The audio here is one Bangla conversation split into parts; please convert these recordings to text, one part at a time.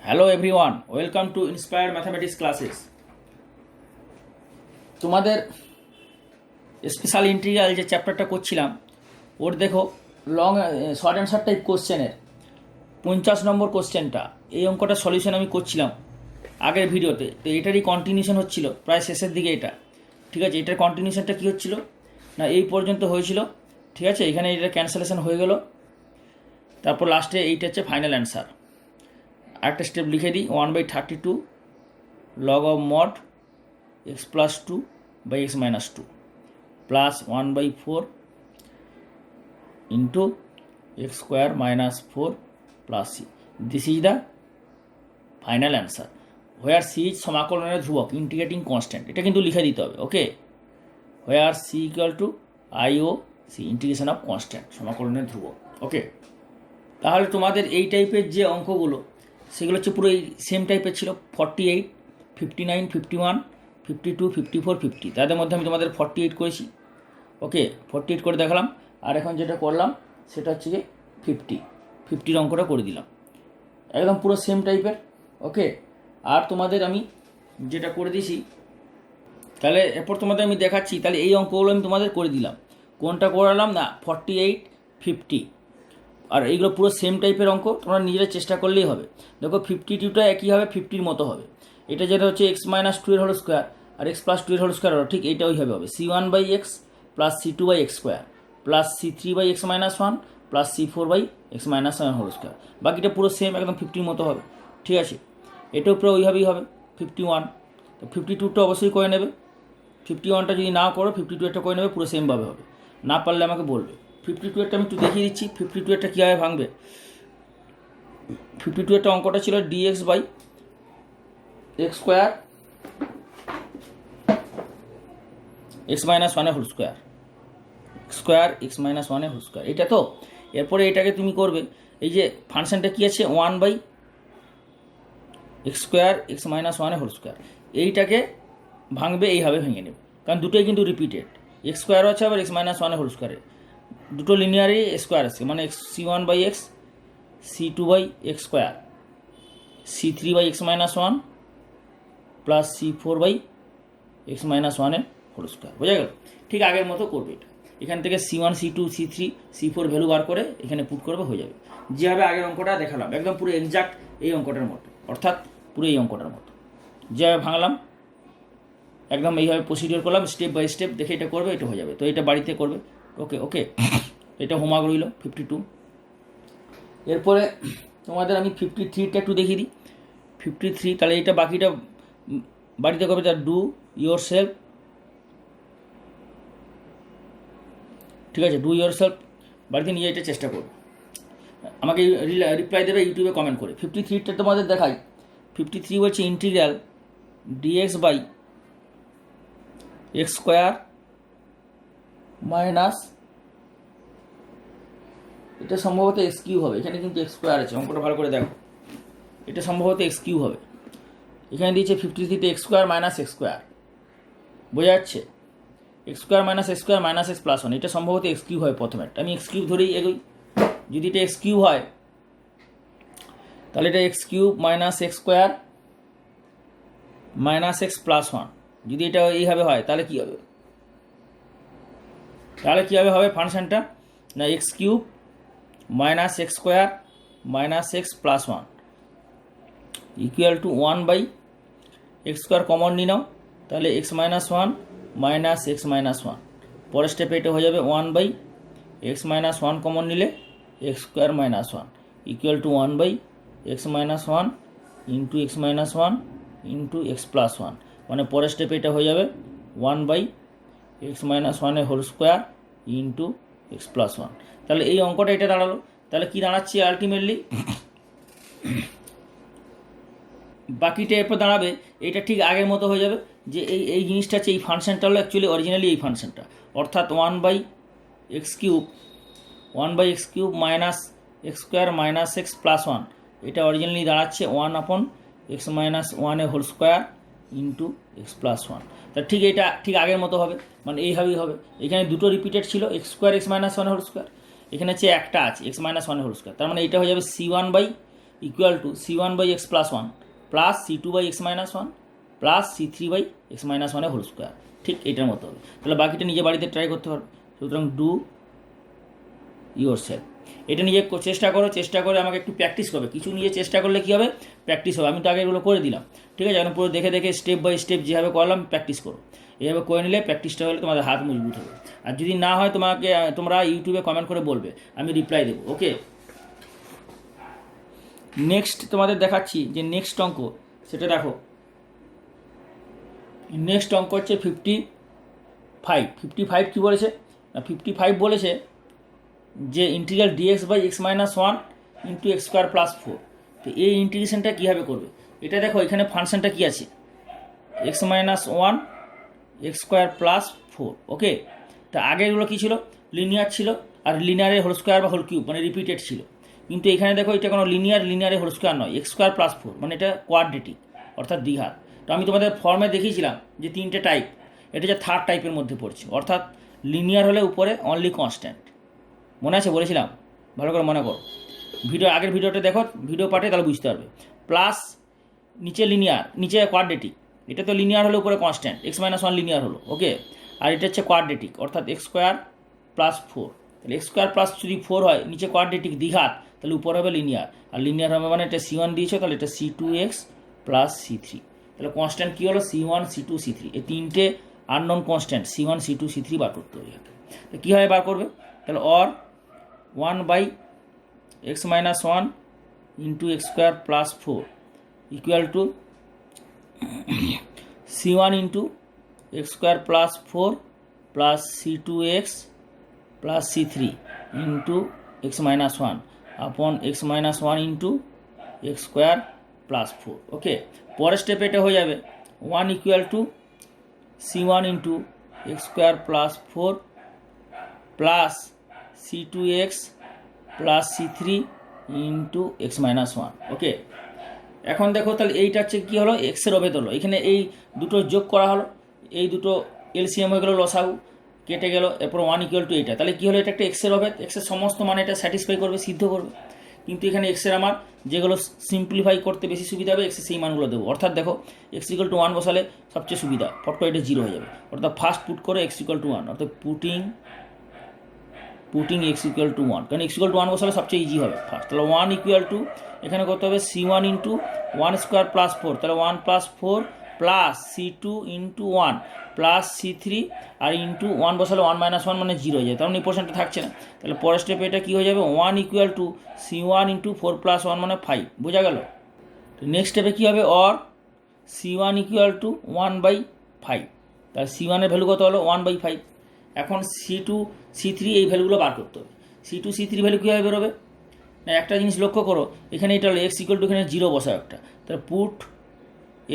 Hello everyone, welcome to inspired mathematics classes. তোমাদের স্পেশাল ইন্টিগ্রাল যে চ্যাপ্টারটা করছিলাম ওর দেখো লং শর্ট অ্যান্সার টাইপ কোশ্চেনের 50 নম্বর কোশ্চেনটা, এই অঙ্কটা সলিউশন আমি করছিলাম আগের ভিডিওতে। তো এটারই কন্টিনিউশন হচ্ছিল প্রায় শেষের দিকে এটা। ঠিক আছে, এটার কন্টিনিউশনটা কী হচ্ছিল না, এই পর্যন্ত হয়েছিল। ঠিক আছে, এখানে এটা ক্যান্সেলেশন হয়ে গেল, তারপর লাস্টে এইটা হচ্ছে ফাইনাল অ্যান্সার। আরেকটা স্টেপ লিখে দিই, 1/32 log of mod x plus 2 by x minus 2 plus 1/4 into x square minus 4 plus c. This is the final answer where c is সমাকলনের ধ্রুবক, ইন্টিগ্রেটিং কনস্ট্যান্ট। এটা কিন্তু লিখে দিতে হবে, okay. where c equal to i o c, integration of constant, সমাকলনের ধ্রুবক, ওকে। তাহলে তোমাদের এই টাইপের যে অঙ্কগুলো সেগুলো হচ্ছে পুরো এই সেম টাইপের ছিল। 48, 59, 51, 52, 54, 50, তাদের মধ্যে আমি তোমাদের 48 করেছি, ওকে। 48 করে দেখালাম। আর এখন যেটা করলাম সেটা হচ্ছে যে 50 অঙ্কটা করে দিলাম, একদম পুরো সেম টাইপের, ওকে। আর তোমাদের আমি যেটা করে দিয়েছি, তাহলে এরপর তোমাদের আমি দেখাচ্ছি। তাহলে এই অঙ্কগুলো আমি তোমাদের করে দিলাম। কোনটা করালাম না, 48, 50, আর এইগুলো পুরো সেম টাইপের অঙ্ক, তোমরা নিজেরা চেষ্টা করলেই হবে। দেখো 52টা একই হবে, 50-র মতো হবে। এটা যেটা হচ্ছে x - 2 এর হোল স্কোয়ার আর x + 2 এর হোল স্কোয়ার হলো, ঠিক এইটা ওইভাবে হবে। c1/x plus c2/x square plus c3/x - 1 plus c4/x - 1 whole square. বাকিটা পুরো সেম, একদম 50-র মতো হবে, ঠিক আছে। এটাও পুরো ওইভাবেই হবে। 51, তো 52টা অবশ্যই করে নেবে। 51টা যদি না করো 52 করে নেবে, পুরো সেমভাবে হবে। না পারলে আমাকে বলবে। 52 আমি একটু দেখিয়ে দিচ্ছি 52 কীভাবে ভাঙবে। 52 অঙ্কটা ছিল dx/x square x - 1 whole square square x - 1 whole square, এটা তো। এরপরে এটাকে তুমি করবে, এই যে ফাংশনটা কী আছে 1/x square x - 1 whole square, এইটাকে ভাঙবে, এইভাবে ভেঙে নেবে। কারণ দুটোই কিন্তু রিপিটেড, x স্কোয়ারও আছে আবার x - 1 হোল স্কোয়ারে, দুটো লিনিয়ারই স্কোয়ার আছে, মানে c1/x c2/x square c3/x - 1 plus c4/x - 1 এর হোল স্কোয়ার, বোঝা গেল? ঠিক আগের মতো করবে এটা। এখান থেকে c1 c2 c3 c4 value বার করে এখানে পুট করবে, হয়ে যাবে। যেভাবে আগের অঙ্কটা দেখালাম একদম পুরো এক্সাক্ট এই অঙ্কটার মতো, অর্থাৎ পুরো এই অঙ্কটার মতো যেভাবে ভাঙলাম একদম এইভাবে প্রসিডিওর করলাম, স্টেপ বাই স্টেপ দেখে এটা করবে, এটা হয়ে যাবে। তো এটা বাড়িতে করবে, ওকে ওকে। এটা হোমওয়ার্ক রইল 52। এরপরে তোমাদের আমি 53টা একটু দেখিয়ে দিই। 53, তাহলে এটা বাকিটা বাড়িতে করবে। তার ডু ইয়োর সেলফ, ঠিক আছে, ডু ইয়োর সেলফ, বাড়িতে নিয়ে এটা চেষ্টা করবে। আমাকে রিপ্লাই দেবে ইউটিউবে কমেন্ট করে। 53টা তোমাদের দেখাই। 53 বলছে ইন্টিগ্রাল dx/x স্কোয়ার মাইনাস, এটা সম্ভবত x কিউব হবে। এখানে কিন্তু x স্কোয়ার আছে, অঙ্কটা ভালো করে দেখো। এটা সম্ভবত x কিউব হবে। এখানে দিয়েছে 53তে x square minus x square, বোঝা যাচ্ছে? x square minus x square minus x plus 1, এটা সম্ভবত x কিউব হয় প্রথমে। আমি x কিউব ধরেই এগোই। যদি এটা x কিউব হয় তাহলে এটা x cube minus x square minus x plus 1। যদি এটা এইভাবে হয় তাহলে কী হবে? হবে ফাংশনটা না, x cube minus x square minus x plus 1 equal to 1/x square common নিয়ে নাও, তাহলে x - 1 মাইনাস x - 1। পরের স্টেপে এটা হয়ে যাবে 1/x - 1 কমন নিলে x square minus 1 equal to 1/x - 1 into x - 1 into x plus 1। মানে পরের স্টেপে এটা হয়ে যাবে 1/x - 1 whole square into x plus 1। তাহলে এই অঙ্কটা এটা দাঁড়ালো। তাহলে কি দাঁড়াচ্ছে আলটিমেটলি? বাকিটা এরপর দাঁড়াবে, এটা ঠিক আগের মতো হয়ে যাবে। যে এই জিনিসটা হচ্ছে, এই ফাংশনটা হলো অ্যাকচুয়ালি অরিজিনালি এই ফাংশনটা, অর্থাৎ 1/x cube minus x square minus x plus 1, এটা অরিজিনালি দাঁড়াচ্ছে 1/x - 1 whole square into x plus 1। তা ঠিক এটা ঠিক আগের মতো হবে, মানে এইভাবেই হবে। এখানে দুটো রিপিটেড ছিল, x square x - 1 whole square, এখানে হচ্ছে একটা আছে x - 1 হোল স্কোয়ার। তার মানে এটা হয়ে যাবে c1/x equal to c1/x+1 plus c2/x-1 plus c3/x-1 whole square. ঠিক এটার মতো হবে। তাহলে বাকিটা নিজে বাড়িতে ট্রাই করতে পারবে। সুতরাং ডু ইয়োর সেলফ। এটা নিজে চেষ্টা করো, চেষ্টা করে আমাকে একটু প্র্যাকটিস করবে। কিছু নিয়ে চেষ্টা করলে কী হবে, প্র্যাকটিস হবে। আমি তো আগে এগুলো করে দিলাম, ঠিক আছে? এখন পুরো দেখে দেখে স্টেপ বাই স্টেপ যেভাবে করলাম প্র্যাকটিস করো। এইভাবে করে নিলে প্র্যাকটিসটা হলে তোমাদের হাত মজবুত হবে। আর যদি না হয় তোমরা ইউটিউবে কমেন্ট করে বলবে, আমি রিপ্লাই দেবো। ওকে, নেক্সট তোমাদের দেখাচ্ছি যে নেক্সট অঙ্ক, সেটা দেখো। নেক্সট অঙ্ক হচ্ছে 55 কী বলেছে? 55 বলেছে যে ইন্টিগ্রাল dx/x-1 ইন্টু x²+4। তো এই ইন্টিগ্রেশনটা কীভাবে করবে? এটা দেখো, এখানে ফাংশনটা কী আছে, x-1 x²+4। ওকে, তা আগেরগুলো কী ছিল, লিনিয়ার ছিল, আর লিনিয়ারের হোল স্কোয়ার বা হোল কিউব মানে রিপিটেড ছিল। কিন্তু এখানে দেখো এটা কোনো লিনিয়ারের হোল স্কোয়ার নয়, x²+4 মানে এটা কোয়াড্রেটিক অর্থাৎ দ্বিঘাত। তো আমি তোমাদের ফর্মে দেখিয়েছিলাম যে 3টে টাইপ, এটা যে থার্ড টাইপের মধ্যে পড়ছে, অর্থাৎ লিনিয়ার হলে উপরে অনলি কনস্ট্যান্ট। মনে আছে বলেছিলাম? ভালো করে মনে করো, আগের ভিডিওটা দেখো, ভিডিও পার্টে, তাহলে বুঝতে পারবে। প্লাস নিচে লিনিয়ার, নিচে কোয়াড্রেটিক। এটা তো লিনিয়ার হলে উপরে কনস্ট্যান্ট, x-1 লিনিয়ার হলো। ওকে, আর এটা হচ্ছে কোয়াড্রেটিক অর্থাৎ x²+4। তাহলে x²+4 হয়, নিচে কোয়াড্রেটিক দ্বিঘাত, তাহলে উপরে হবে লিনিয়ার। আর লিনিয়ার হবে মানে এটা c1 দিয়েছো, তাহলে এটা c2x প্লাস c3। তাহলে কনস্ট্যান্ট কী হলো, c1 c2 c3। এই 3টে unknown constant c1 c2 c3 বার করতে হবে। তো কীভাবে বার করবে? তাহলে or 1/x-1 into x²+4 equal to c1 into x²+4 plus c2x plus c3 into x-1 আপন x-1 ইন্টু x²+4। ওকে, পরের স্টেপে এটা হয়ে যাবে 1 equal to c1 into x²+4 plus c2x plus c3 into x-1। ওকে, এখন দেখো, তাহলে এইটা হচ্ছে কী হলো, এক্সের অভেদ হলো। এখানে এই দুটো যোগ করা হলো, এই দুটো এলসিএম হয়ে গেলো, লসাগু কেটে গেল, এরপর 1 ইকুয়াল টু এইটা। তাহলে কী হলো, এটা একটা এক্সের অভেদ। এক্সের সমস্ত মানে এটা স্যাটিসফাই করবে, সিদ্ধ করবে। কিন্তু এখানে এক্সের আমার যেগুলো সিম্পলিফাই করতে বেশি সুবিধা হবে, এক্সের সেই মানগুলো দেবো। অর্থাৎ দেখো, x ইকুয়াল টু 1 বসালে সবচেয়ে সুবিধা, ফট করে এটা 0 হয়ে যাবে। অর্থাৎ ফার্স্ট পুট করে x ইকুয়াল টু 1, অর্থাৎ পুটিং x ইকুয়াল টু 1, কারণ x ইকুয়াল টু 1 বসালে সবচেয়ে ইজি হবে ফার্স্ট। তাহলে 1 ইকুয়াল টু, এখানে করতে হবে c1 ইন্টু 1² + 4, তাহলে 1 + 4 plus c2 into 1 plus c3 আর ইন্টু 1 বসালে 1 - 1 মানে 0 হয়ে যায়, তার মানে এই পোর্শনটা থাকছে না। তাহলে পরের স্টেপে এটা কী হয়ে যাবে, 1 ইকুয়াল টু c1 ইন্টু 4 + 1 মানে 5। বোঝা গেল? তো নেক্সট স্টেপে কী হবে, অর c1 ইকুয়াল টু 1/5। তাহলে c1 এর ভ্যালু কত হলো, 1/5। এখন c2 c3 এই ভ্যালুগুলো বার করতে হবে। c2 c3 ভ্যালু কীভাবে বেরোবে না, একটা জিনিস লক্ষ্য করো, এখানে এটা হলো x ইকুয়াল টু, এখানে 0 বসাও একটা, তাহলে put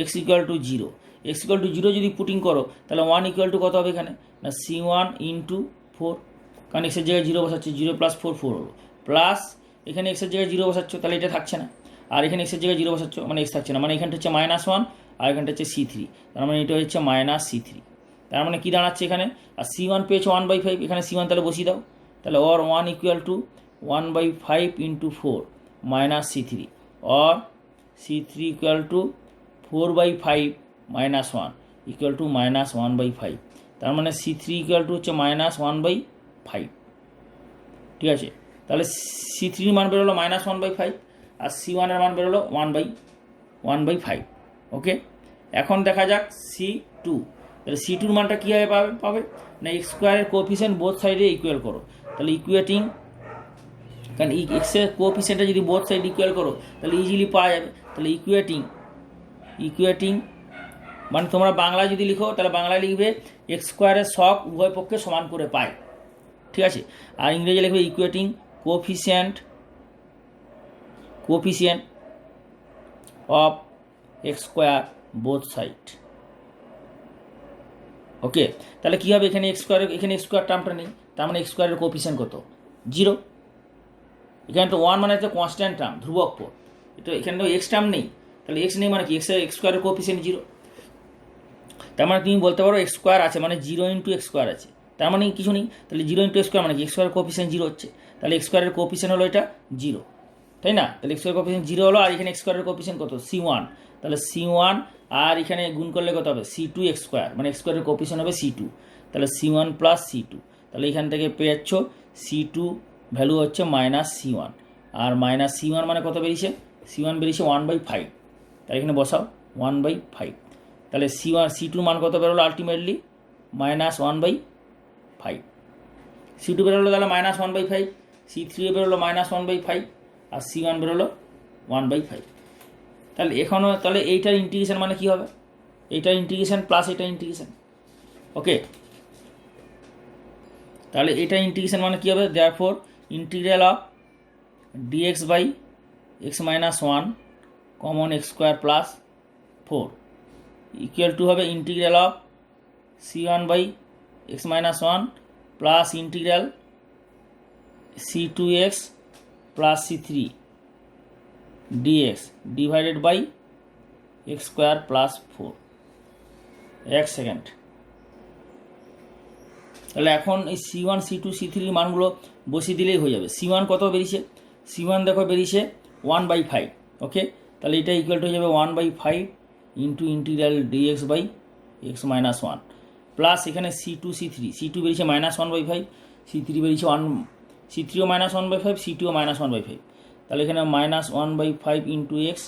x equal to 0। x equal to 0 যদি পুটিং করো, তাহলে 1 ইকুয়াল টু কত হবে এখানে না, c1 ইন্টু 4, কারণ x এর জায়গায় 0 বসাচ্ছে, 0 + 4 4 হলো, প্লাস এখানে x এর জায়গায় 0 বসাচ্ছ, তাহলে এটা থাকছে না। আর এখানে x এর জায়গায় 0 বসাচ্ছ মানে x থাকছে না, মানে এখানটা হচ্ছে -1 আর এখানটা হচ্ছে c3, তার মানে এটা হচ্ছে -c3। তার মানে কী দাঁড়াচ্ছে এখানে, আর c1 পেয়েছো 1/5, এখানে c1 তাহলে বসিয়ে দাও। তাহলে or 1 equal to 1/5 into 4 -c3, or c3 equal to 4/5 -1 equal to -1/5। তার মানে c3 ইকুয়াল টু হচ্ছে -1/5। ঠিক আছে, তাহলে c3 মান বেরোলো -1/5 আর c1 এর মান বেরোলো 1/5। ওকে, এখন দেখা যাক c2। তাহলে c2-র মানটা কীভাবে পাবে না, x² এর কোএফিসিয়েন্ট বোথ সাইডে ইকুয়াল করো। তাহলে ইকুয়েটিং, কারণ এক্সের কোএফিসিয়েন্টটা যদি বোথ সাইড ইকুয়াল করো তাহলে ইজিলি পাওয়া যাবে। তাহলে ইকুয়েটিং মানে তোমরা বাংলা যদি লিখো তাহলে বাংলায় লিখবে x² এর সব উভয় পক্ষে সমান করে পায়। ঠিক আছে, আর ইংরেজি লিখবে equating coefficient of x² both side. Okay, তাহলে কী হবে, এখানে x², এখানে x² টার্মটা নেই, তার মানে x² এর কোএফিসিয়েন্ট কত, 0। এখানে তো 1 মানে হচ্ছে কনস্ট্যান্ট টার্ম, ধ্রুবক পদ। এটা এখানে তো x টার্ম নেই, তাহলে x নেই মানে কি, x² এর কোএফিসিয়েন্ট 0। তার মানে তুমি বলতে পারো x² আছে মানে 0 ইন্টু x² আছে, তার মানে কিছু নেই। তাহলে 0 ইন্টু x² মানে কি, x² এর কোএফিসিয়েন্ট 0 হচ্ছে, তাহলে x² এর কোএফিসিয়েন্ট হলো এটা 0। তাই না? তাহলে এক্স স্কোয়ার কোপিসেন্ট 0 হলো, আর এখানে এক্স স্কোয়ারের কোপিসেন্ট কত C1, তাহলে C1 আর এখানে গুণ করলে কত হবে C2 এক্স স্কোয়ার, মানে এক্স স্কোয়ারের কোপিসেন্ট হবে C2, তাহলে C1 প্লাস C2, তাহলে এখান থেকে পেয়ে যাচ্ছ C2 ভ্যালু হচ্ছে -C1, আর -C1 মানে কত বেরিয়েছে, C1 বেরিয়েছে 1/5, তাহলে এখানে বসাও 1/5, তাহলে C2 মান কত বেরোলো আলটিমেটলি -1/5, C2 বেরোলো তাহলে -1/5, C3 বেরোলো -1/5, আর C1 বেরোলো 1/5। তাহলে এখনও তাহলে এইটার ইন্টিগ্রেশন মানে কী হবে, এইটার ইন্টিগ্রেশন প্লাস এইটার ইন্টিগ্রেশন, ওকে। তাহলে এটা ইন্টিগ্রেশন মানে কী হবে, therefore integral of dx by x minus 1 common x square plus 4 equal to হবে integral of C1 by x minus 1 plus integral C2x plus C3 dx divided by x square plus 4। এক সেকেন্ড, তাহলে এখন এই C1 C2 C3 মানগুলো বসিয়ে দিলেই হয়ে যাবে। C1 কত বেরিয়েছে, C1 দেখো বেরিয়েছে 1/5, ওকে। তাহলে এটা ইকুয়াল টু হয়ে যাবে 1/5 into integral dx by x minus 1 plus এখানে C2 C3 বেরিয়েছে -1/5, C3 বেরিয়েছে C3ও -1/5, C2ও -1/5, তাহলে এখানে -1/5 ইন্টু এক্স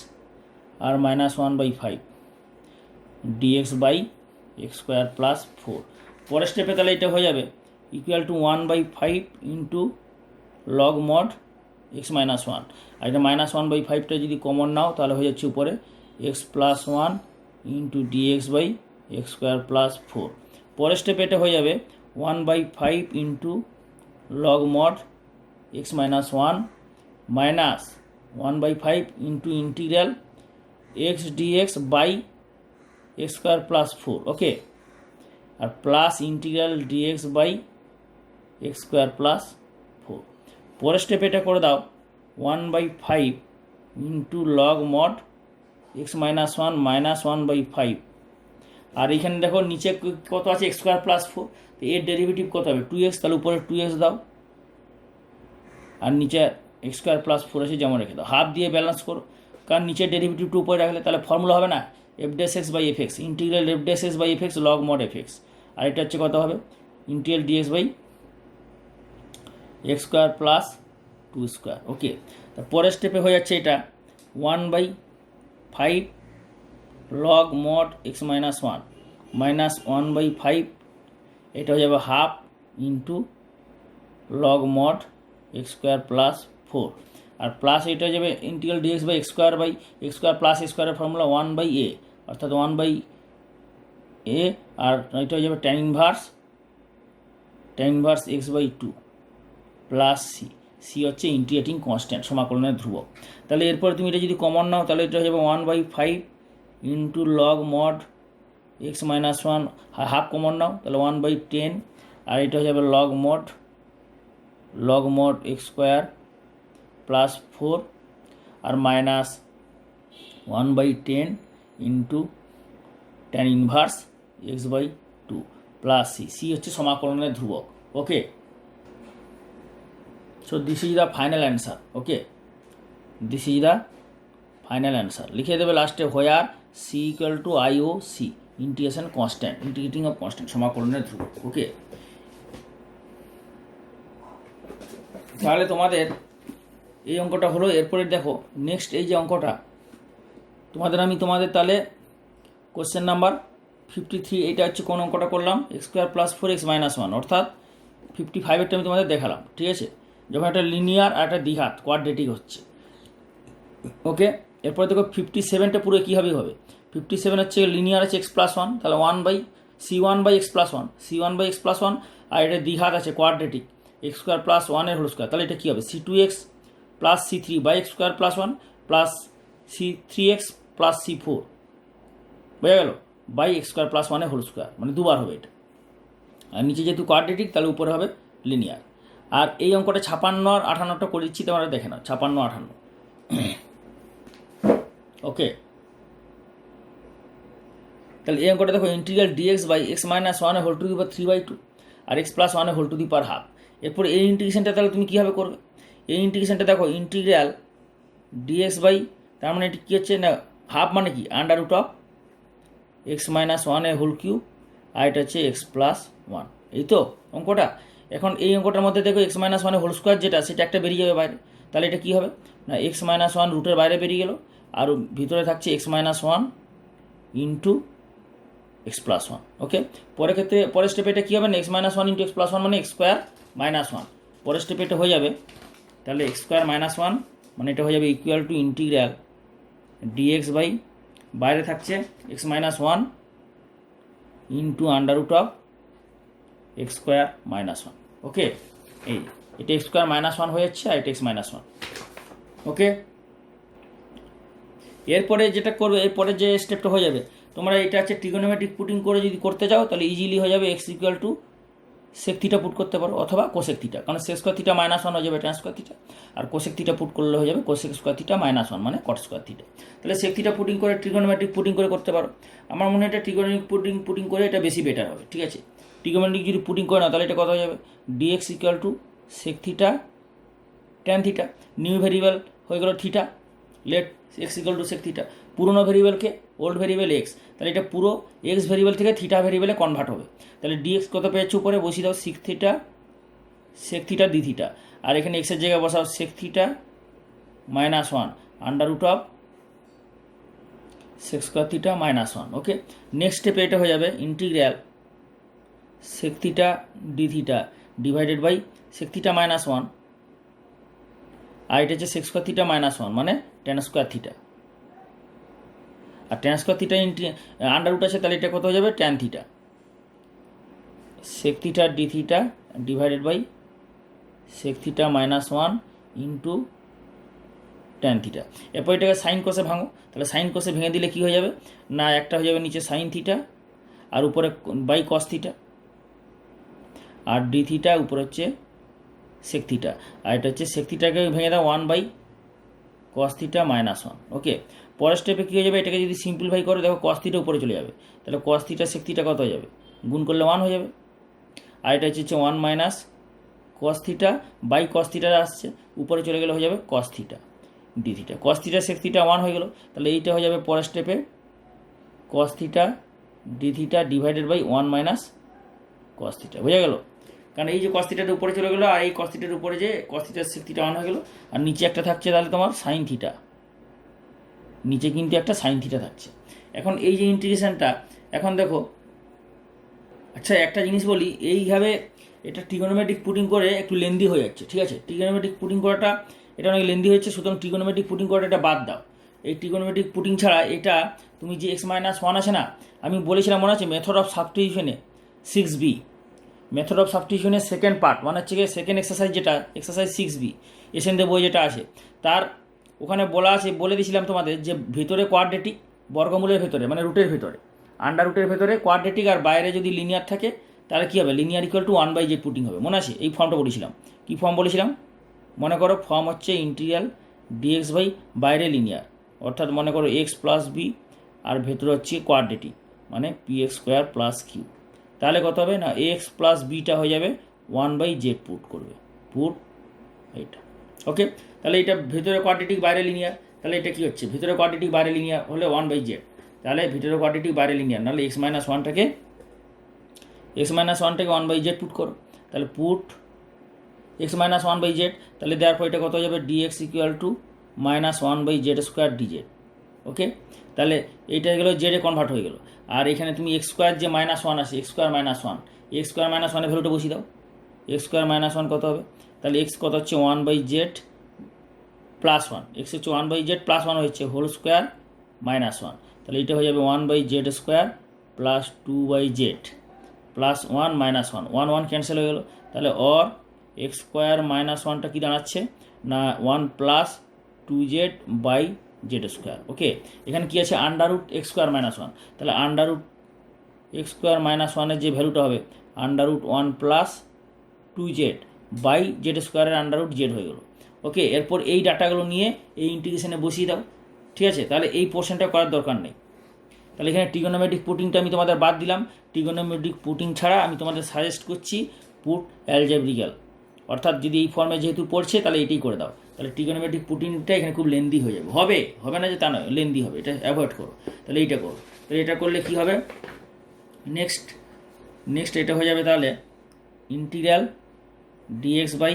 আর -1/5 dx by x square plus 4। পরের স্টেপে তাহলে এটা হয়ে যাবে equal to 1/5 into log mod x minus 1, আর এটা -1/5টা যদি কমন নাও তাহলে হয়ে যাচ্ছে উপরে x plus 1 into dx by x square plus 4। পরের স্টেপে এটা হয়ে যাবে 1/5 into log mod x minus 1 minus 1/5 into integral x dx by x square plus 4, okay, আর plus integral dx by x square plus 4। পরের স্টেপে এটা করে দাও 1/5 into log mod x minus 1 minus 1/5, আর এখানে দেখো নিচে কত আছে x স্কোয়ার প্লাস 4, তো এর ডেরিভেটিভ কত হবে 2x, তাহলে উপরে 2x দাও, আর নিচে x স্কোয়ার প্লাস 4 আছে যেমন রেখে দাও, হাফ দিয়ে ব্যালেন্স করো, কারণ নিচের ডেরিভেটিভটা উপরে রাখলে তাহলে ফর্মুলা হবে না f dash x by fx, integral f dash x by fx log mod fx, আর এটা হচ্ছে কত হবে integral dx by x square plus 2 square, okay. পরের স্টেপে হয়ে যাচ্ছে এটা 1/5 log mod x minus 1 minus 1/5, এটা হয়ে যাবে half into log mod x square plus 4, আর প্লাস এটা হয়ে যাবে integral dx by x square plus x স্কোয়ারের ফর্মুলা 1/a, অর্থাৎ 1/a, আর এটা হয়ে যাবে tan inverse x by 2 plus c হচ্ছে ইন্টিগ্রেটিং কনস্ট্যান্ট, সমাকলনের ধ্রুবক। তাহলে এরপরে তুমি এটা যদি কমন নাও তাহলে এটা হয়ে যাবে 1/5 into log mod x minus 1, half common now তাহলে 1/10, আর এটা হয়ে যাবে log mod x square plus 4, আর minus 1/10 into tan inverse x by 2 plus c হচ্ছে সমাকলনের ধ্রুবক, ওকে। So this is the final answer, okay, this is the final answer। লিখে দেবে লাস্টে where c equal to IOC integration constant, integrating of constant, সমাকলনের ধ্রুবক, ওকে। তাহলে তোমাদের এই অঙ্কটা হলো। এরপরে দেখো নেক্সট এই যে অঙ্কটা তোমাদের তাহলে কোশ্চেন নাম্বার 53, এইটা হচ্ছে কোন অঙ্কটা করলাম x square plus 4x minus 1, অর্থাৎ 55-এরটা আমি তোমাদের দেখালাম, ঠিক আছে, যখন একটা লিনিয়ার আর একটা দ্বিঘাত কোয়াড্রেটিক হচ্ছে, ওকে। এরপরে দেখো 57টা পুরো কীভাবে হবে, 57 হচ্ছে লিনিয়ার আছে x প্লাস 1, তাহলে C1 বাই x প্লাস 1, আর এটা দ্বিঘাত আছে কোয়াড্রেটিক x স্কোয়ার প্লাস 1 এর হোল স্কোয়ার, তাহলে এটা কী হবে C2x plus C3 by x square plus 1 plus C3x plus C4, বোঝা গেল, বাই x স্কোয়ার প্লাস 1 এর হোল স্কোয়ার, মানে দুবার হবে এটা, আর নিচে যেহেতু কোয়াড্রেটিক তাহলে উপরে হবে লিনিয়ার। আর এই অঙ্কটা 56 আর 58টা করে দিচ্ছি, তোমরা দেখে নাও 56-58, ওকে। তাহলে এই অঙ্কটা দেখো integral dx by x minus 1 whole to the power 3/2 আর x plus 1 whole to the power half. এরপর এই ইন্টিগ্রেশনটা তাহলে তুমি কীভাবে করবে, এই ইন্টিগ্রেশনটা দেখো ইন্টিগ্রাল ডিএক্স বাই, তার মানে এটি কী হচ্ছে না, হাফ মানে কি under root of x minus ওয়ানের হোল কিউব, আর এটা হচ্ছে এক্স প্লাস ওয়ান। এই তো অঙ্কটা। এখন এই অঙ্কটার মধ্যে দেখো এক্স মাইনাস ওয়ানের হোল স্কোয়ার যেটা, সেটা একটা বেরিয়ে যাবে বাইরে। তাহলে এটা কী হবে না, এক্স মাইনাস ওয়ান রুটের বাইরে বেরিয়ে গেল, আর ভিতরে থাকছে x minus one into x plus one. Okay, পরের ক্ষেত্রে পরের স্টেপে এটা কী হবে না, x minus one into x plus one মানে এক্স স্কোয়ার মাইনাস ওয়ান। পরের স্টেপে এটা হয়ে যাবে, তাহলে এক্স স্কোয়ার মাইনাস ওয়ান মানে এটা হয়ে যাবে equal to integral dx by, বাইরে থাকছে x minus one into under root of x square minus one. Okay, এই এটা এক্স স্কোয়ার মাইনাস ওয়ান হয়ে যাচ্ছে, আর এটা এক্স মাইনাস ওয়ান। ওকে, এরপরে যেটা করবে, এরপরে যে স্টেপটা হয়ে যাবে, তোমরা এটা হচ্ছে ট্রিগোনোমেট্রিক পুটিং করে যদি করতে চাও তাহলে ইজিলি হয়ে যাবে x equal to sec theta put করতে পারো, অথবা কোসেক থিটা, কারণ sec square theta minus one হয়ে যাবে ট্যান স্কোয়ার থিটা, আর কোসেক থিটা পুট করলে হয়ে যাবে cosec square theta minus one মানে কট স্কোয়ার থিটা। তাহলে সেক থিটা পুটিং করে ট্রিগোনোমেট্রিক পুটিং করে করতে পারো। আমার মনে হয় এটা ট্রিগোনোমেট্রিক পুটিং করে এটা বেশি বেটার হবে। ঠিক আছে, ট্রিগোনোমেট্রিক যদি পুটিং করে না তাহলে এটা কত হয়ে যাবে, dx equal to sec theta tan theta, new variable হয়ে গেল theta, let x equal to sec theta, পুরোনো ভেরিয়েবলকে ওল্ড ভেরিয়েবল এক্স, তাহলে এটা পুরো এক্স ভেরিয়েবল থেকে থিটা ভেরিয়েবলে কনভার্ট হবে। তাহলে ডিএক্স কত পেয়েছো উপরে বসিয়ে দাও sec theta sec theta d theta, আর এখানে এক্সের জায়গায় বসাও sec theta minus one under root of sec square theta minus one. Okay, next স্টেপে এটা হয়ে যাবে integral sec theta d theta divided by sec theta minus one, আর এটা হচ্ছে sec square theta minus one মানে টেন স্কোয়ার থিটা, আর tan square theta under root আছে, তাহলে এটা কত হয়ে যাবে tan theta sec theta d theta divided by sec theta minus one into tan theta. এরপর এটাকে সাইন কোসে ভাঙো, তাহলে সাইন কোসে ভেঙে দিলে কী হয়ে যাবে না, একটা হয়ে যাবে নিচে সাইন থিটা আর উপরে বাই কস থিটা, আর ডি থিটা উপরে হচ্ছে সেক থিটা, আর এটা হচ্ছে সেক থিটাকে ভেঙে দাও one by cos theta minus one. Okay, পরের স্টেপে কী হয়ে যাবে, এটাকে যদি সিম্পলিফাই করো দেখো কস থিটা উপরে চলে যাবে, তাহলে কস থিটা সেক থিটা কত হয়ে যাবে, গুণ করলে ওয়ান হয়ে যাবে, আর এটা হচ্ছে one minus cos theta by cos theta আসছে, উপরে চলে গেলে হয়ে যাবে cos theta d theta, cos theta sec theta one হয়ে গেল, তাহলে এইটা হয়ে যাবে পরের স্টেপে cos theta d theta divided by one minus cos theta, বোঝা গেল? কারণ এই যে কস থিটাটা উপরে চলে গেলো, আর এই কস থিটার উপরে যে কস থিটার সেক থিটা ওয়ান হয়ে গেলো, আর নিচে একটা থাকছে তাহলে তোমার সাইন থিটা, নিচে কিন্তু একটা সাইন থিটা থাকছে। এখন এই যে ইন্টিগ্রেশনটা, এখন দেখো, আচ্ছা একটা জিনিস বলি, এইভাবে এটা ট্রিগোনোমেট্রিক পুটিং করে একটু লেন্দি হয়ে যাচ্ছে। ঠিক আছে, ট্রিগোনোমেট্রিক পুটিং করাটা এটা অনেক লেন্দি হচ্ছে, সুতরাং ট্রিগোনোমেট্রিক পুটিং করাটা এটা বাদ দাও। এই ট্রিগোনোমেট্রিক পুটিং ছাড়া এটা তুমি যে এক্স মাইনাস ওয়ান আছে না, আমি বলেছিলাম মনে আছে মেথড অফ সাবস্টিটিউশনে 6b, মেথড অফ সাবস্টিটিউশনের সেকেন্ড পার্ট মানে হচ্ছে গিয়ে সেকেন্ড এক্সারসাইজ, যেটা এক্সারসাইজ 6b এসএনদের বই যেটা আছে, তার ওখানে বলা আছে, বলে দিয়েছিলাম তোমাদের যে ভিতরে কোয়াড্রেটিক বর্গমূলের ভেতরে মানে রুটের ভেতরে, আন্ডার রুটের ভেতরে কোয়াড্রেটিক, আর বাইরে যদি লিনিয়ার থাকে তাহলে কী হবে, linear equal to one by z putting হবে। মনে আছে এই ফর্মটা বলেছিলাম, কী ফর্ম বলেছিলাম মনে করো, ফর্ম হচ্ছে ইন্টিগ্রাল ডিএক্স বাই বাইরে লিনিয়ার, অর্থাৎ মনে করো এক্স প্লাস বি আর ভেতরে হচ্ছে কোয়াড্রেটিক মানে p x square plus q, তাহলে কত হবে না এক্স প্লাস বিটা হয়ে যাবে ওয়ান বাই জেড পুট করবে, পুট এইটা। ওকে, তাহলে এটা ভেতরে কোয়াড্রেটিক বাইরে লিনিয়ার, তাহলে এটা কী হচ্ছে ভিতরে কোয়াড্রেটিক বাইরে লিনিয়ার হলে ওয়ান বাই জেড, তাহলে ভিতরে কোয়াড্রেটিক বাইরে লিনিয়ার, নাহলে এক্স মাইনাস ওয়ানটাকে ওয়ান বাই জেড পুট করো, তাহলে put x minus one by z, তাহলে দেওয়ার পর এটা কত হয়ে যাবে dx equal to minus one by z square dz. Okay, তাহলে এইটা গেলো জেডে কনভার্ট হয়ে গেলো, আর এখানে তুমি এক্স স্কোয়ার যে মাইনাস ওয়ান আছে, এক্স স্কোয়ার মাইনাস ওয়ানের ভ্যালুটা বসিয়ে দাও, এক্স স্কোয়ার মাইনাস ওয়ান কত হবে, তাহলে এক্স কত হচ্ছে one by z plus one, x হচ্ছে one by z plus one হচ্ছে হোল স্কোয়ার মাইনাস ওয়ান, তাহলে এটা হয়ে যাবে one by z square plus two by z plus one minus one, one one cancel হয়ে গেলো, তাহলে অর এক্স স্কোয়ার মাইনাস ওয়ানটা কী দাঁড়াচ্ছে না one plus two z by z square. Okay, এখানে কী আছে under root x square minus one, তাহলে under root x square minus ওয়ানের যে ভ্যালুটা হবে under root one plus two z by z স্কোয়ারের আন্ডার রুট জেড হয়ে গেলো। ওকে, এরপর এই ডাটাগুলো নিয়ে এই ইন্টিগ্রেশনে বসিয়ে দাও। ঠিক আছে, তাহলে এই পোর্শনটা করার দরকার নেই। তাহলে এখানে ট্রিগোনোমেট্রিক পুটিংটা আমি তোমাদের বাদ দিলাম, ট্রিগোনোমেট্রিক পুটিং ছাড়া আমি তোমাদের সাজেস্ট করছি পুট অ্যালজেব্রিক্যাল। অর্থাৎ যদি এই ফর্মে যেহেতু পড়ছে তাহলে এটাই করে দাও, তাহলে ট্রিগোনোমেট্রিক পুটিংটা এখানে খুব লেন্দি হয়ে যাবে, হবে না যে তা নয়, লেন্দি হবে, এটা অ্যাভয়েড করো। তাহলে এইটা করো, তাহলে এটা করলে কি হবে, নেক্সট এটা হয়ে যাবে তাহলে integral dx by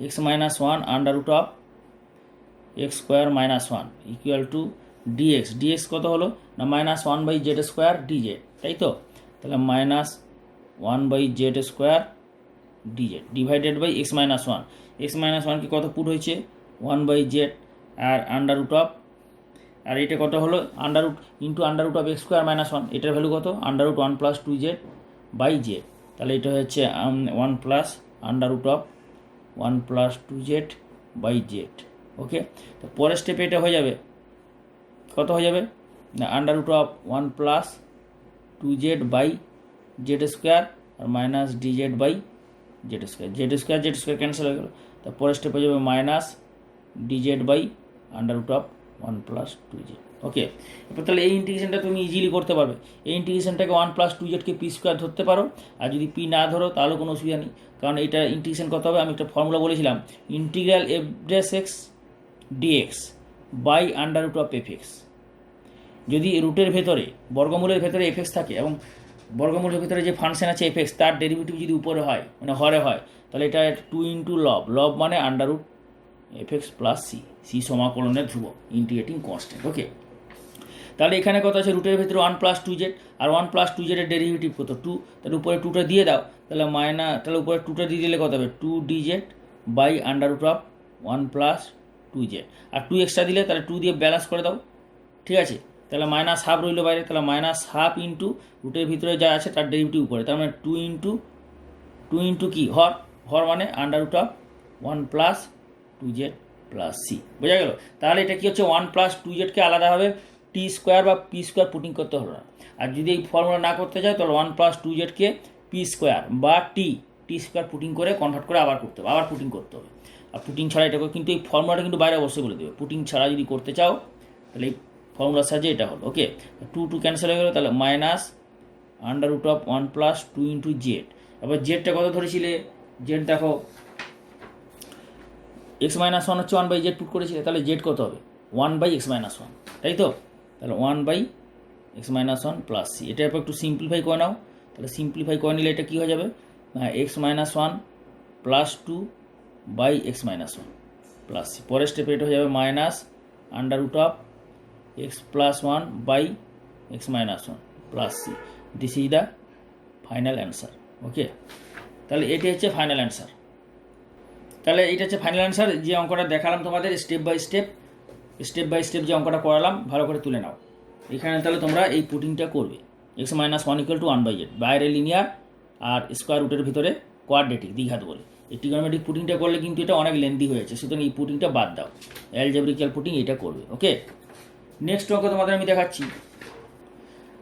x minus one under root of x square minus one equal to dx কত হলো না minus one by z square dz, তাই তো? তাহলে minus one by z square dz divided by x minus one কি কত পুট হয়েছে 1 বাই জেড আর আন্ডার রুট অফ, আর এটা কত হলো under root into under root of x square minus one, এটার ভ্যালু কত under root 1 plus 2z by z, তাহলে এটা হচ্ছে 1 প্লাস under root of 1 plus 2z by z. Okay, তো পরের স্টেপে এটা হয়ে যাবে কত হয়ে যাবে না under root of 1 plus 2z by z square আর minus dz by z square cancel হয়ে গেল, তো পরের স্টেপ হয়ে যাবে minus dz by under root of 1 plus 2z। Okay, এবার তাহলে এই ইন্টিগ্রেশনটা তুমি ইজিলি করতে পারবে। এই ইন্টিগ্রেশনটাকে 1 প্লাস 2zকে পি স্কোয়ার ধরতে পারো, আর যদি পি না ধরো তাহলে কোনো অসুবিধা নেই, কারণ এটা ইন্টিগ্রেশন কত হবে, আমি একটা ফর্মুলা বলেছিলাম integral f dash x dx by under root of f x. যদি রুটের ভেতরে বর্গমূলের ভেতরে এফ এক্স থাকে এবং বর্গমূলের ভেতরে যে ফাংশন আছে এফ এক্স তার ডেরিভেটিভ যদি উপরে হয় মানে হরে হয়, তাহলে এটা 2 ইন্টু লব মানে under root f x plus c সমাকলনের ধ্রুবক ইন্টিগ্রেটিং কনস্ট্যান্ট। ওকে, তাহলে এখানে কত আছে রুটের ভেতরে 1 প্লাস 2z আর 1 প্লাস 2z এর ডেরিভেটিভ কত 2, তাহলে উপরে 2টা দিয়ে দাও, তাহলে উপরে 2টা দিয়ে দিলে কত হবে 2dz by under root of 1 plus 2z, আর 2 এক্সট্রা দিলে তাহলে 2 দিয়ে ব্যালেন্স করে দাও, ঠিক আছে? তাহলে মাইনাস হাফ রইল বাইরে, তাহলে মাইনাস হাফ ইন্টু রুটের ভিতরে যা আছে তার ডেরিভেটিভ উপরে, তার মানে 2 ইন্টু কি হর মানে under root of 1 plus 2z plus c, বোঝা গেল? তাহলে এটা কি হচ্ছে 1 প্লাস 2zকে আলাদাভাবে টি স্কোয়ার বা পি স্কোয়ার পুটিং করতে হলো না, আর যদি এই ফর্মুলা না করতে চায় তাহলে 1 প্লাস 2zকে পি স্কোয়ার বা টি স্কোয়ার পুটিং করে কনভার্ট করে আবার করতে হবে, আবার পুটিং করতে হবে। আর পুটিং ছাড়া এটা কিন্তু এই ফর্মুলাটা কিন্তু বাইরে অবশ্যই বলে দেবে, পুটিং ছাড়া যদি করতে চাও তাহলে এই ফর্মুলার সাহায্যে এটা হলো। ওকে, 2 ক্যান্সেল হয়ে গেলো, তাহলে minus under root of 1 plus 2 into z. এবার জেডটা কত ধরেছিলে, জেড দেখো এক্স মাইনাস ওয়ান হচ্ছে 1 বাই জেড পুট করেছিলে, তাহলে জেড কত হবে 1 বাই এক্স মাইনাস ওয়ান, তাই তো? তাহলে 1 by x minus one plus c, এটা এরপর একটু সিম্পলিফাই করে নাও, তাহলে সিম্পলিফাই করে নিলে এটা কী হয়ে যাবে x minus one plus 2 by x minus one plus c. পরের স্টেপে এটা হয়ে যাবে minus under root of x plus 1 by x minus one plus c, this is the final answer. Okay, তাহলে এটি হচ্ছে ফাইনাল অ্যান্সার। তাহলে এটা হচ্ছে ফাইনাল অ্যান্সার, যে অঙ্কটা দেখালাম তোমাদের স্টেপ বাই স্টেপ যে অঙ্কটা করালাম ভালো করে তুলে নাও। এখানে তাহলে তোমরা এই পুটিংটা করবে x minus one equal to 1 by z, বাইরে লিনিয়ার আর স্কোয়ার রুটের ভিতরে কোয়াড্রেটিক দ্বিঘাত বলে। এই ট্রিগোনোমেট্রিক পুটিংটা করলে কিন্তু এটা অনেক লেন্দি হয়েছে, সুতরাং এই পুটিংটা বাদ দাও, অ্যালজেব্রিক্যাল পুটিং এটা করবে। ওকে, নেক্সট অঙ্ক তোমাদের আমি দেখাচ্ছি।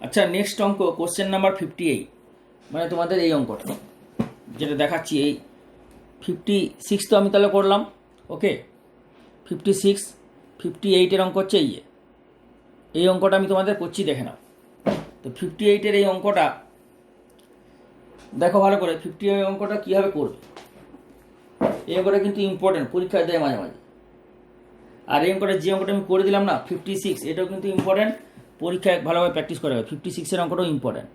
আচ্ছা, নেক্সট অঙ্ক কোশ্চেন নাম্বার 58, মানে তোমাদের এই অঙ্কটা যেটা দেখাচ্ছি এই 56 তো আমি তাহলে করলাম। ওকে, 58 অঙ্ক হচ্ছে এই অঙ্কটা আমি তোমাদের করছি, দেখে নাও। তো 58 এই অঙ্কটা দেখো ভালো করে, 58 অঙ্কটা কীভাবে করবে। এই অঙ্কটা কিন্তু ইম্পর্টেন্ট, পরীক্ষায় দেয় মাঝে মাঝে। আর এই অঙ্কটা যে অঙ্কটা আমি করে দিলাম না 56, এটাও কিন্তু ইম্পর্টেন্ট, পরীক্ষায় ভালোভাবে প্র্যাকটিস করা হবে। 56 অঙ্কটাও ইম্পর্টেন্ট,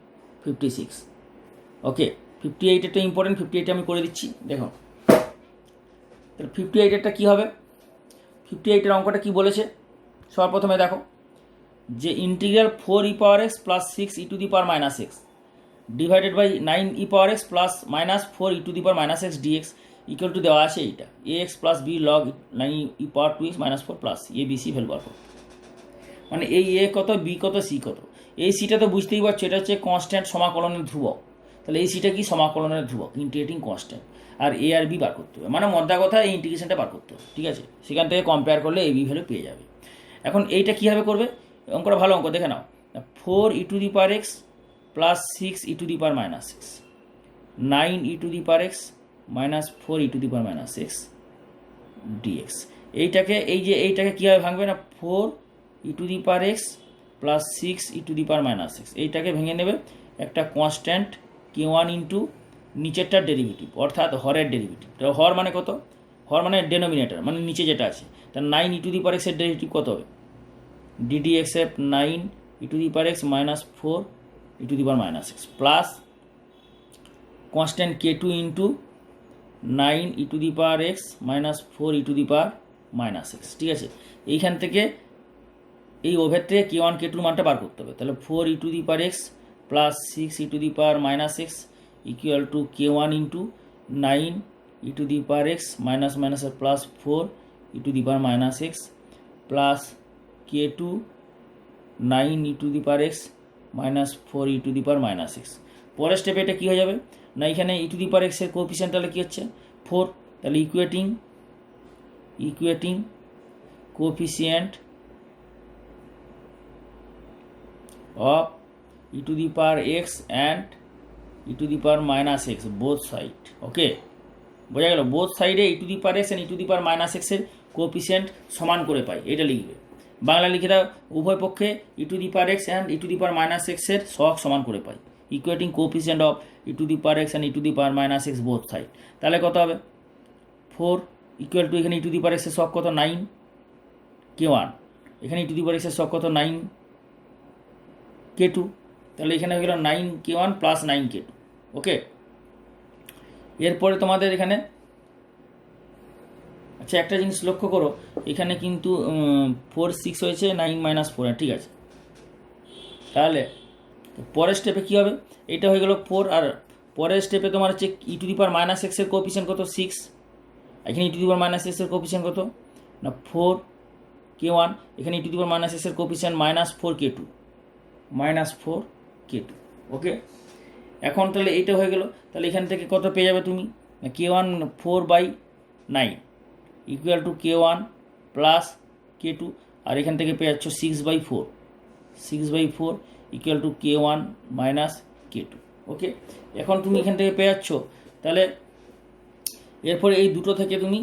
56। ওকে, 58 ইম্পর্টেন্ট, 58 আমি করে দিচ্ছি দেখুন। তাহলে 58 কী হবে, 58 অঙ্কটা কী বলেছে সর্বপ্রথমে দেখো, যে integral 4e power x plus 6e to the power minus x divided by 9e power x plus minus 4e to the power minus x dx equal to দেওয়া আছে এইটা ax plus b log 9e power 2x minus 4 plus a b c value বার করো। মানে এই এ কত, বি কত, সি কত। এই সিটা তো বুঝতেই পারছো, এটা হচ্ছে কনস্ট্যান্ট সমাকলনের ধ্রুবক। তাহলে এই সিটা কি সমাকলনের ধ্রুবক, ইন্টিগ্রেটিং কনস্ট্যান্ট, আর এ আর বি বার করতে হবে, মানে মধ্যা কথা এই ইন্টিগ্রেশনটা বার করতে হবে, ঠিক আছে? সেখান থেকে কম্পেয়ার করলে এ বি ভ্যালু পেয়ে যাবে। এখন এইটা কীভাবে করবে, অঙ্কটা ভালো অঙ্ক, দেখে নাও। 4e to the power x plus 6e to the power minus x 9e to the power x minus 4e to the power minus x dx. এইটাকে কীভাবে ভাঙবে না, 4e to the power x plus 6e to the power minus x, এইটাকে ভেঙে নেবে একটা কনস্ট্যান্ট k1 ইন্টু নিচেরটার ডেরিভেটিভ, অর্থাৎ হরের ডেরিভেটিভ। তো হর মানে কত? হর মানে ডেনোমিনেটর, মানে নিচে যেটা আছে। তা 9 ই টু দি পাওয়ার এক্সের ডেরিভেটিভ কত হবে? D d x f 9 e to the power x minus 4 e to the power minus x plus constant k two into 9 e to the power x minus 4 e to the power minus x. ঠিক আছে, এইখান থেকে এই ওভের থেকে কে ওয়ান কে টুর মানটা বার করতে হবে। তাহলে 4 e to the power x plus 6 e to the power minus x equal to k one into 9 e to the power x minus মাইনাসের plus 4 e to the power minus x plus k two 9 e to the power x minus 4 e to the power minus x. পরের স্টেপে এটা কী হয়ে যাবে না, এখানে ই টু দি পাওয়ার এক্সের কোএফিসিয়েন্ট তাহলে কী হচ্ছে 4, তাহলে equating coefficient of e to the power x and e to the power minus x both side. ওকে, বোঝা গেল? বোথ সাইডে e to the power x and e to the power minus x এর কোএফিসিয়েন্ট সমান করে পাই, এটা লিখবে। বাংলা লিখে দাও, উভয় পক্ষে e to the power x and e to the power minus x এর সহগ সমান করে পাই। Equating coefficient of e to the power x and e to the power minus x both side, তাহলে কত হবে? 4 ইকুয়াল টু এখানে e to the power x এর সহগ কত? 9 k1, এখানে e to the power x এর সহগ কত? 9 k2, তাহলে এখানে হয়ে গেল 9 k1 প্লাস 9 k2। ওকে, এরপরে তোমাদের এখানে আচ্ছা একটা জিনিস লক্ষ্য করো, এখানে কিন্তু 4 6 হয়েছে, 9 মাইনাস 4, ঠিক আছে। তাহলে পরের স্টেপে কী হবে? এটা হয়ে গেল 4, আর পরের স্টেপে তোমার হচ্ছে ই টু দি পাওয়ার মাইনাস এক্সের কোএফিসিয়েন্ট কত? 6। এখানে ই টু দি পাওয়ার মাইনাস এক্সের কোএফিসিয়েন্ট কত না 4 k1, এখানে ই টু দি পাওয়ার মাইনাস এক্সের coefficient minus 4 k2, minus 4 k2। ওকে, এখন তাহলে এইটা হয়ে গেল। তাহলে এখান থেকে কত পেয়ে যাবে তুমি? k1 4/9 equal to k1 plus k2, আর এখান থেকে পেয়ে যাচ্ছ 6/4 equal to k1 minus k2। ওকে, এখন তুমি এখান থেকে পেয়ে যাচ্ছ। তাহলে এরপরে এই দুটো থেকে তুমি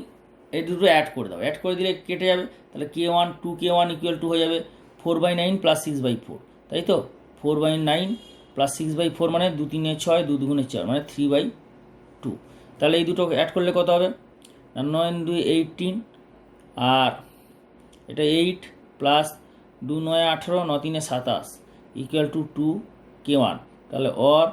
এই দুটো অ্যাড করে দাও, অ্যাড করে দিলে কেটে যাবে। তাহলে k1 2k1 ইকুয়াল টু হয়ে যাবে 4/9 প্লাস 6/4, তাই তো? 4/9 প্লাস 6/4 মানে 2 3 6, 2 2 4 মানে 3/2। তাহলে এই দুটো অ্যাড করলে কত হবে? 9 2 18, আর এটা 8 প্লাস 2 9 18, 9 3 27 ইকুয়াল টু 2 k1। তাহলে অর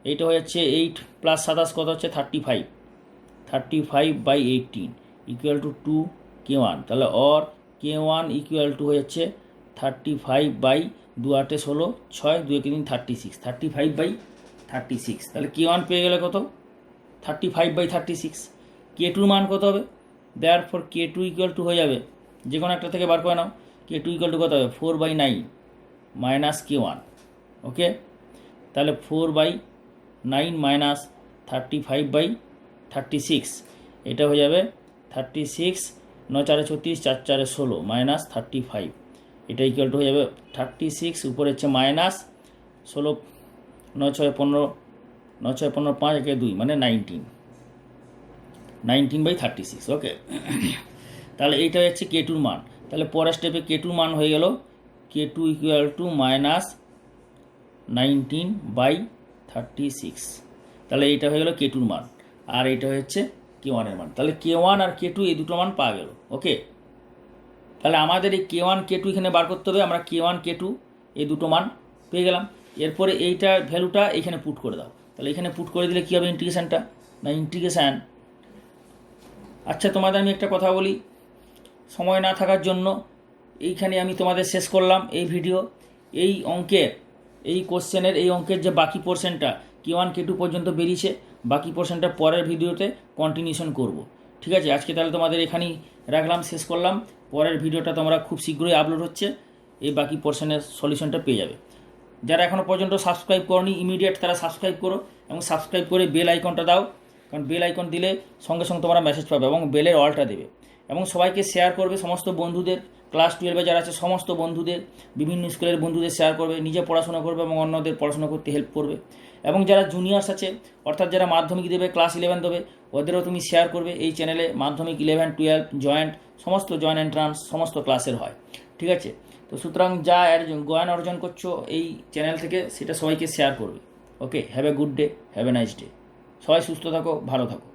এইটা হয়ে যাচ্ছে 8 প্লাস 27 কত হচ্ছে? 35/18 ইকুয়াল টু 2 k1। তাহলে অর k1 ইকুয়াল টু হয়ে যাচ্ছে 35/2 8 16 6 2 3 36, 35/36। তাহলে k1 পেয়ে গেলে কত? 35/36। k2 মান কত হবে? দেয়ারফর k2 ইকুয়াল টু হয়ে যাবে, যে কোনো একটা থেকে বার করে নাও। k2 ইকুয়াল টু কত হবে? 4/9 মাইনাস k1। ওকে, তাহলে 4/9 মাইনাস 35/36, এটা হয়ে যাবে 36, 9 4 36, 4 4 16 মাইনাস 35, এটা ইকুয়াল টু হয়ে যাবে 36, উপরে হচ্ছে মাইনাস 16, 9 6 15, 9 6 15 5 1 2 মানে 19/36। ওকে, তাহলে এইটা হচ্ছে k2 মান। তাহলে পরের স্টেপে k2 মান হয়ে গেল k2 ইকুয়াল টু মাইনাস 19/36। তাহলে এইটা হয়ে গেল k2 মান, আর এইটা হচ্ছে k1 এর মান। তাহলে k1 আর k2 এই দুটো মান পাওয়া গেল। ওকে, তাহলে আমাদের এই k1 k2 এখানে বার করতে হবে। আমরা k1 k2 এই দুটো মান পেয়ে গেলাম। এরপরে এইটার ভ্যালুটা এখানে পুট করে দাও। তাহলে এখানে পুট করে দিলে কী হবে? ইন্টিগ্রেশানটা না ইন্টিগ্রেশান। আচ্ছা, তোমাদের আমি একটা কথা বলি, সময় না থাকার জন্য এইখানে আমি তোমাদের শেষ করলাম এই ভিডিও। এই অঙ্কের এই কোশ্চেনের এই অঙ্কের যে বাকি পোর্শনটা k1 k2 পর্যন্ত বেরিয়েছে, বাকি পোর্শনটা পরের ভিডিওতে কন্টিনিউশন করব। ঠিক আছে, আজকে তাহলে তোমাদের এখানেই রাখলাম, শেষ করলাম। পরের ভিডিওটা তোমরা খুব শীঘ্রই আপলোড হচ্ছে, এই বাকি পোর্শনের সলিউশনটা পেয়ে যাবে। যারা এখনও পর্যন্ত সাবস্ক্রাইব করনি ইমিডিয়েট তারা সাবস্ক্রাইব করো, এবং সাবস্ক্রাইব করে বেল আইকনটা দাও, কারণ বেল আইকন দিলে সঙ্গে সঙ্গে তোমরা মেসেজ পাবে, এবং বেলের অলটা দেবে, এবং সবাইকে শেয়ার করবে। সমস্ত বন্ধুদের, ক্লাস 12-এ যারা আছে সমস্ত বন্ধুদের, বিভিন্ন স্কুলের বন্ধুদের শেয়ার করবে। নিজে পড়াশোনা করবে এবং অন্যদের পড়াশোনা করতে হেল্প করবে। এবং যারা জুনিয়র্স আছে, অর্থাৎ যারা মাধ্যমিক দেবে, ক্লাস 11 দেবে, ওদেরও তুমি শেয়ার করবে। এই চ্যানেলে মাধ্যমিক 11 12 জয়েন্ট, সমস্ত জয়েন্ট এন্ট্রান্স সমস্ত ক্লাসের হয়। ঠিক আছে, তো সুতরাং যা জ্ঞান অর্জন করছো এই চ্যানেল থেকে, সেটা সবাইকে শেয়ার করবে। Okay, have a good day, have a nice day. সবাই সুস্থ থাকো, ভালো থাকো।